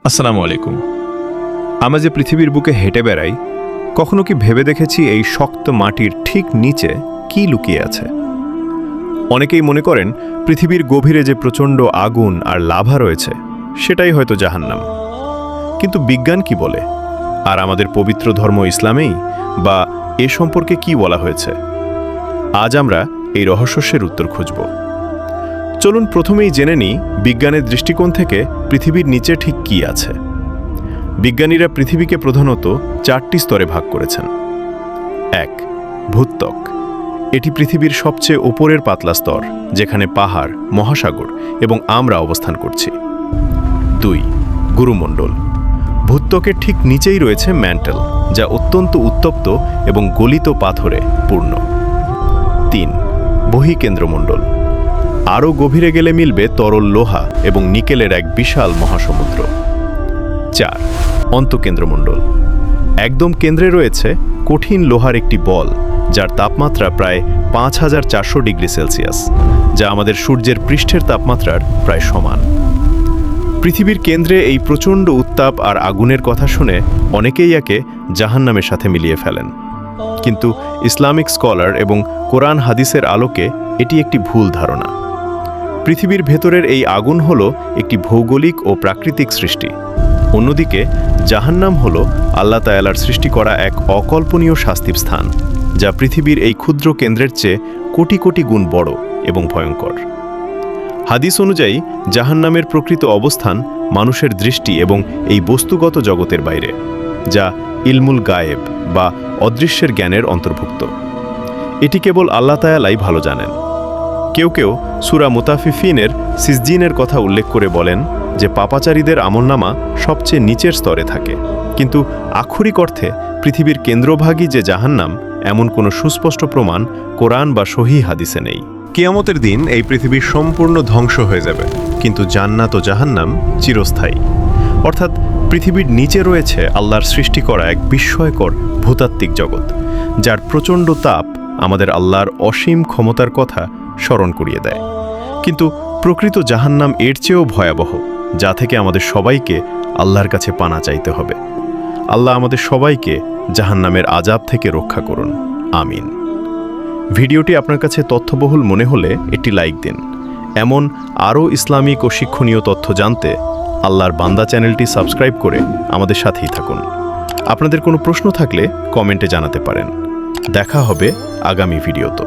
আসসালামু আলাইকুম। আমরা যে পৃথিবীর বুকে হেঁটে বেড়াই, কখনো কি ভেবে দেখেছি এই শক্ত মাটির ঠিক নিচে কি লুকিয়ে আছে? অনেকেই মনে করেন পৃথিবীর গভীরে যে প্রচণ্ড আগুন আর লাভা রয়েছে সেটাই হয়তো জাহান্নাম। কিন্তু বিজ্ঞান কি বলে, আর আমাদের পবিত্র ধর্ম ইসলামেই বা এ সম্পর্কে কি বলা হয়েছে? আজ আমরা এই রহস্যের উত্তর খুঁজব। চলুন প্রথমেই জেনে নিই বিজ্ঞানের দৃষ্টিকোণ থেকে পৃথিবীর নিচে ঠিক কি আছে। বিজ্ঞানীরা পৃথিবীকে প্রধানত 4টি স্তরে ভাগ করেছেন। 1. ভূত্বক। এটি পৃথিবীর সবচেয়ে ওপরের পাতলা স্তর, যেখানে পাহাড়, মহাসাগর এবং আমরা অবস্থান করছি। 2. গুরুমণ্ডল। ভূত্বকের ঠিক নিচেই রয়েছে ম্যান্টেল, যা অত্যন্ত উত্তপ্ত এবং গলিত পাথরে পূর্ণ। 3. বহিঃকেন্দ্রমণ্ডল। আরও গভীরে গেলে মিলবে তরল লোহা এবং নিকেলের এক বিশাল মহাসমুদ্র। 4. অন্তঃকেন্দ্রমণ্ডল। একদম কেন্দ্রে রয়েছে কঠিন লোহার একটি বল, যার তাপমাত্রা প্রায় 5400 ডিগ্রি সেলসিয়াস, যা আমাদের সূর্যের পৃষ্ঠের তাপমাত্রার প্রায় সমান। পৃথিবীর কেন্দ্রে এই প্রচণ্ড উত্তাপ আর আগুনের কথা শুনে অনেকেই একে জাহান্নামের সাথে মিলিয়ে ফেলেন। কিন্তু ইসলামিক স্কলার এবং কোরআন হাদিসের আলোকে এটি একটি ভুল ধারণা। পৃথিবীর ভেতরের এই আগুন হল একটি ভৌগোলিক ও প্রাকৃতিক সৃষ্টি। অন্যদিকে জাহান্নাম হল আল্লাহ তাআলার সৃষ্টি করা এক অকল্পনীয় শাস্তির স্থান, যা পৃথিবীর এই ক্ষুদ্র কেন্দ্রের চেয়ে কোটি কোটি গুণ বড় এবং ভয়ঙ্কর। হাদিস অনুযায়ী জাহান্নামের প্রকৃত অবস্থান মানুষের দৃষ্টি এবং এই বস্তুগত জগতের বাইরে, যা ইলমুল গায়েব বা অদৃশ্যের জ্ঞানের অন্তর্ভুক্ত। এটি কেবল আল্লাহ তাআলাই ভালো জানেন। কেউ কেউ সূরা মুতাফিফিনের সিজজিনের কথা উল্লেখ করে বলেন যে পাপাচারীদের আমলনামা সবচেয়ে নিচের স্তরে থাকে, কিন্তু আক্ষরিক অর্থে পৃথিবীর কেন্দ্রভাগই যে জাহান্নাম, এমন কোনো সুস্পষ্ট প্রমাণ কোরআন বা সহিহ হাদিসে নেই। কিয়ামতের দিন এই পৃথিবী সম্পূর্ণ ধ্বংস হয়ে যাবে, কিন্তু জান্নাত ও জাহান্নাম চিরস্থায়ী। অর্থাৎ পৃথিবীর নিচে রয়েছে আল্লাহর সৃষ্টি করা এক বিস্ময়কর ভূতাত্ত্বিক জগৎ, যার প্রচণ্ড তাপ আমাদের আল্লাহর অসীম ক্ষমতার কথা স্মরণ করিয়ে দেয়। কিন্তু প্রকৃত জাহান্নাম এর চেয়েও ভয়াবহ, যা থেকে আমাদের সবাইকে আল্লাহর কাছে পানা চাইতে হবে। আল্লাহ আমাদের সবাইকে জাহান্নামের আযাব থেকে রক্ষা করুন, আমিন। ভিডিওটি আপনার কাছে তথ্যবহুল মনে হলে একটি লাইক দিন। এমন আরও ইসলামিক ও শিক্ষণীয় তথ্য জানতে আল্লাহর বান্দা চ্যানেলটি সাবস্ক্রাইব করে আমাদের সাথেই থাকুন। আপনাদের কোনো প্রশ্ন থাকলে কমেন্টে জানাতে পারেন। দেখা হবে আগামী ভিডিওতে।